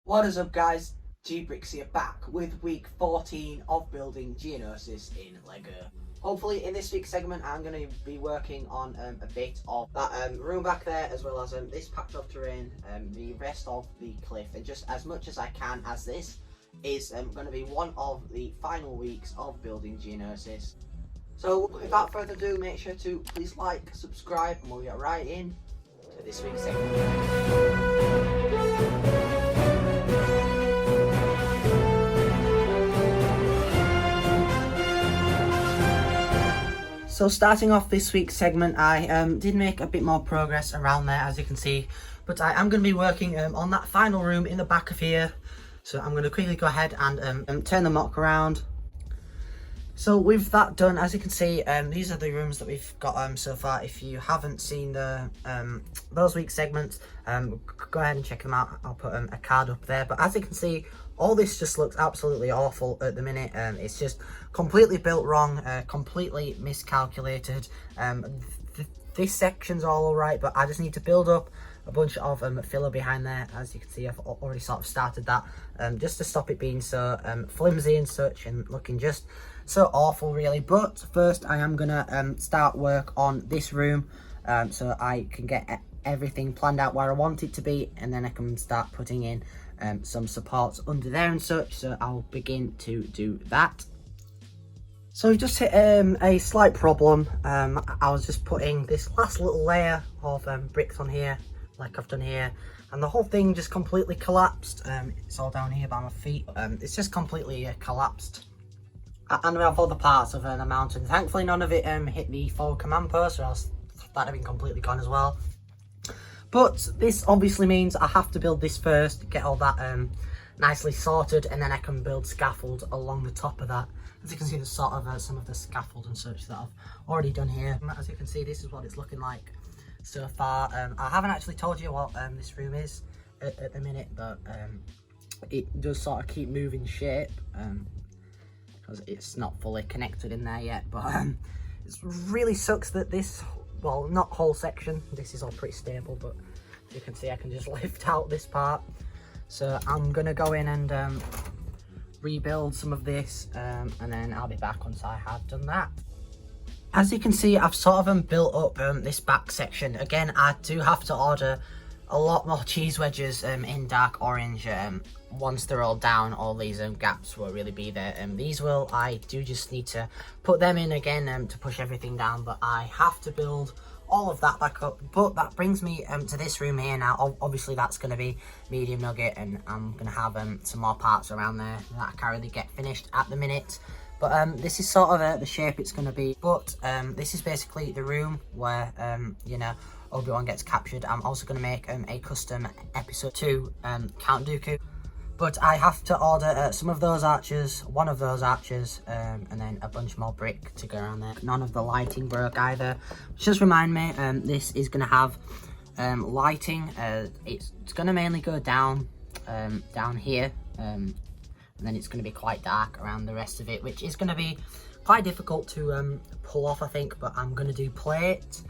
What is up, guys? Brix here, back with week 14 of building Geonosis in Lego. Hopefully in this week's segment I'm going to be working on a bit of that room back there, as well as this patch of terrain, the rest of the cliff, and just as much as I can, as this is going to be one of the final weeks of building Geonosis. So without further ado, make sure to please like, subscribe, and we'll get right in to this week's segment. So starting off this week's segment, I did make a bit more progress around there, as you can see, but I am going to be working on that final room in the back of here. So I'm going to quickly go ahead and turn the mock around. So with that done, as you can see, these are the rooms that we've got so far. If you haven't seen the those week's segments, go ahead and check them out. I'll put a card up there. But as you can see, all this just looks absolutely awful at the minute. It's just completely built wrong, completely miscalculated. This section's all alright, but I just need to build up a bunch of filler behind there. As you can see, I've already sort of started that, just to stop it being so flimsy and such, and looking just so awful really. But first I am gonna start work on this room, so I can get everything planned out where I want it to be, and then I can start putting in some supports under there and such. So I'll begin to do that. So we've just hit a slight problem. I was just putting this last little layer of bricks on here, like I've done here, and the whole thing just completely collapsed. It's all down here by my feet. It's just completely collapsed. And we have other parts of the mountain. Thankfully none of it hit the forward command post, or else that'd have been completely gone as well. But this obviously means I have to build this first, get all that nicely sorted, and then I can build scaffold along the top of that. As you can see, there's sort of some of the scaffold and such that I've already done here. As you can see, this is what it's looking like so far. I haven't actually told you what this room is at the minute, but it does sort of keep moving shape, because it's not fully connected in there yet. But it really sucks that this, well, not whole section, this is all pretty stable, but as you can see, I can just lift out this part. So I'm gonna go in and rebuild some of this, and then I'll be back once I have done that. As you can see, I've sort of built up this back section. Again, I do have to order a lot more cheese wedges in dark orange. Once they're all down, all these gaps will really be there. These will, I do just need to put them in again to push everything down, but I have to build all of that back up. But that brings me to this room here now. Obviously that's going to be medium nugget, and I'm going to have some more parts around there that I can't really get finished at the minute. But this is sort of the shape it's going to be. But this is basically the room where you know, Obi-Wan gets captured. I'm also going to make a custom episode 2 Count Dooku. But I have to order some of those archers, one of those archers, and then a bunch more brick to go around there. None of the lighting broke either. Just remind me, this is going to have lighting. It's going to mainly go down here, and then it's going to be quite dark around the rest of it, which is going to be quite difficult to pull off, I think. But I'm going to do plate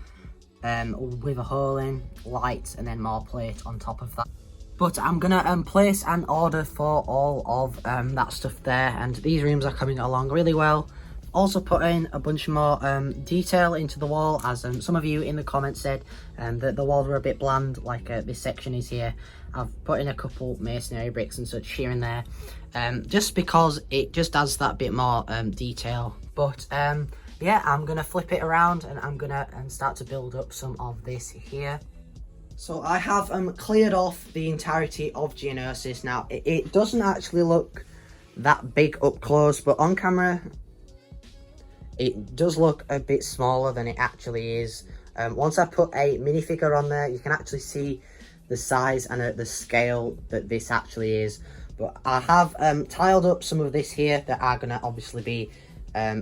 with a hole in, lights, and then more plate on top of that. But I'm gonna place an order for all of that stuff there, and these rooms are coming along really well. Also put in a bunch more detail into the wall, as some of you in the comments said that the walls were a bit bland, like this section is here. I've put in a couple masonry bricks and such here and there, just because it just adds that bit more detail. But yeah, I'm gonna flip it around, and I'm gonna start to build up some of this here. So I have cleared off the entirety of Geonosis. Now, it doesn't actually look that big up close, but on camera, it does look a bit smaller than it actually is. Once I put a minifigure on there, you can actually see the size and the scale that this actually is. But I have tiled up some of this here that are going to obviously be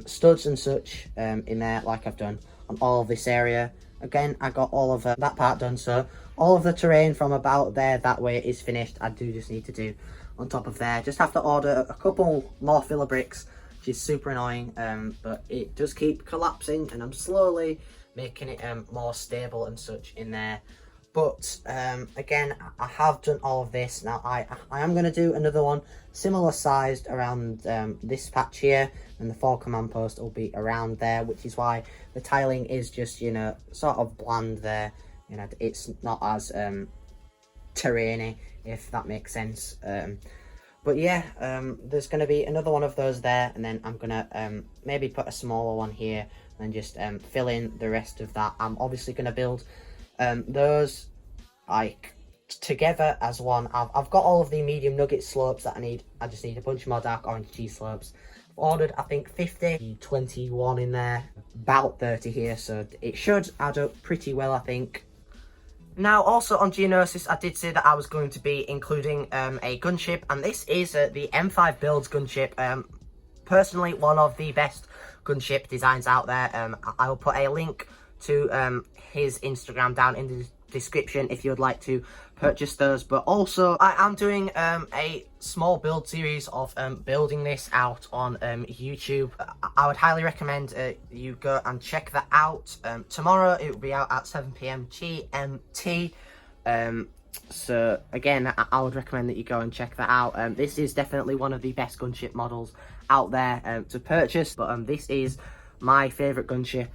studs and such in there, like I've done on all of this area. Again, I got all of that part done, so all of the terrain from about there that way is finished. I do just need to do on top of there. Just have to order a couple more filler bricks, which is super annoying, but it does keep collapsing, and I'm slowly making it more stable and such in there. But again, I have done all of this. Now I am going to do another one similar sized around this patch here, and the 4 command post will be around there, which is why the tiling is just, you know, sort of bland there. You know, it's not as terrainy, if that makes sense. But yeah, there's going to be another one of those there, and then I'm going to maybe put a smaller one here and just fill in the rest of that. I'm obviously going to build those like together as one. I've got all of the medium nugget slopes that I need. I just need a bunch more dark orange cheese slopes. I've ordered, I think, 50, 21 in there, about 30 here, so it should add up pretty well, I think. Now, also on Geonosis, I did say that I was going to be including a gunship, and this is the M5 Builds gunship. Personally, one of the best gunship designs out there. I will put a link to his Instagram down in the description if you would like to purchase those. But also, I am doing a small build series of building this out on YouTube. I would highly recommend you go and check that out. Tomorrow it will be out at 7 PM GMT. So again, I would recommend that you go and check that out. This is definitely one of the best gunship models out there to purchase, but this is my favourite gunship,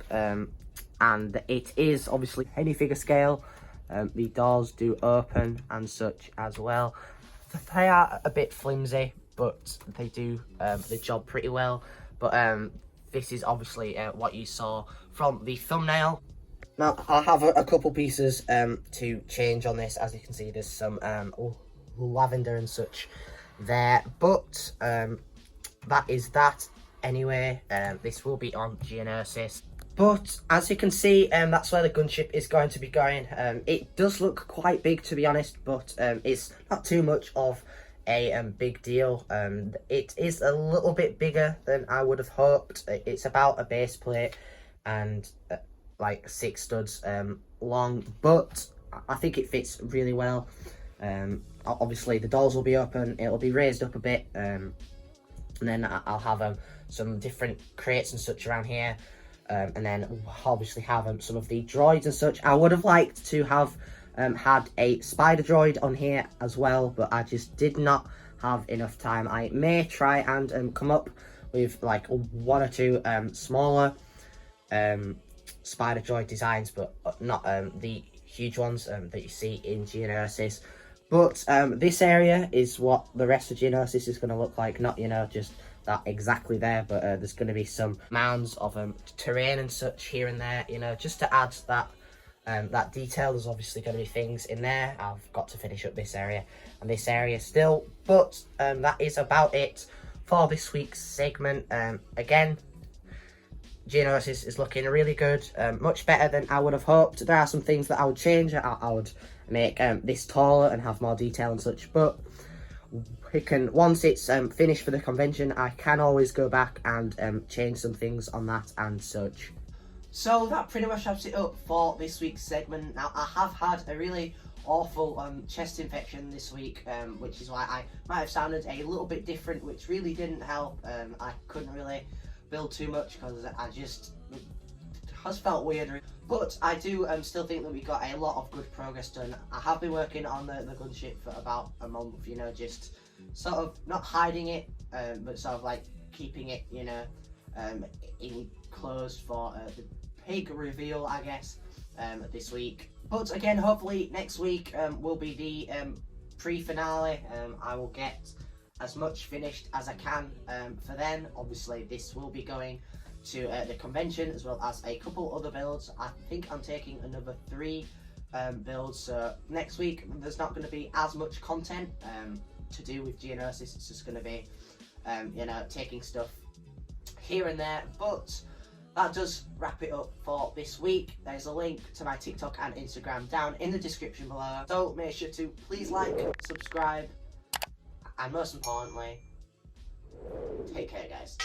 and it is obviously any figure scale. The doors do open and such as well. They are a bit flimsy, but they do the job pretty well. But this is obviously what you saw from the thumbnail. Now, I have a couple pieces to change on this. As you can see, there's some lavender and such there. But that is that anyway. This will be on Geonosis. But as you can see, that's where the gunship is going to be going. It does look quite big, to be honest, but it's not too much of a big deal. It is a little bit bigger than I would have hoped. It's about a base plate and like 6 studs long, but I think it fits really well. Obviously, the doors will be open, it'll be raised up a bit, and then I'll have some different crates and such around here. And then obviously have some of the droids and such. I would have liked to have had a spider droid on here as well, but I just did not have enough time. I may try and come up with like 1 or 2 smaller spider droid designs, but not the huge ones that you see in Geonosis. But this area is what the rest of Geonosis is going to look like, not, you know, just that exactly there, but there's going to be some mounds of terrain and such here and there, you know, just to add that that detail. There's obviously going to be things in there. I've got to finish up this area and this area still, but that is about it for this week's segment. Again, Geonosis is looking really good, much better than I would have hoped. There are some things that I would change. I would make this taller and have more detail and such, but we can, once it's finished for the convention, I can always go back and change some things on that and such. So that pretty much wraps it up for this week's segment. Now, I have had a really awful chest infection this week, which is why I might have sounded a little bit different, which really didn't help. I couldn't really build too much because I just has felt weird. But I do still think that we got a lot of good progress done. I have been working on the gunship for about a month, you know, just sort of not hiding it, but sort of like keeping it, you know, enclosed for the big reveal, I guess, this week. But again, hopefully next week will be the pre-finale. I will get as much finished as I can for then. Obviously, this will be going to the convention as well as a couple other builds. I think I'm taking another 3 builds, so next week there's not going to be as much content to do with Geonosis. It's just going to be you know, taking stuff here and there. But that does wrap it up for this week. There's a link to my TikTok and Instagram down in the description below, so make sure to please like, subscribe, and most importantly, take care, guys.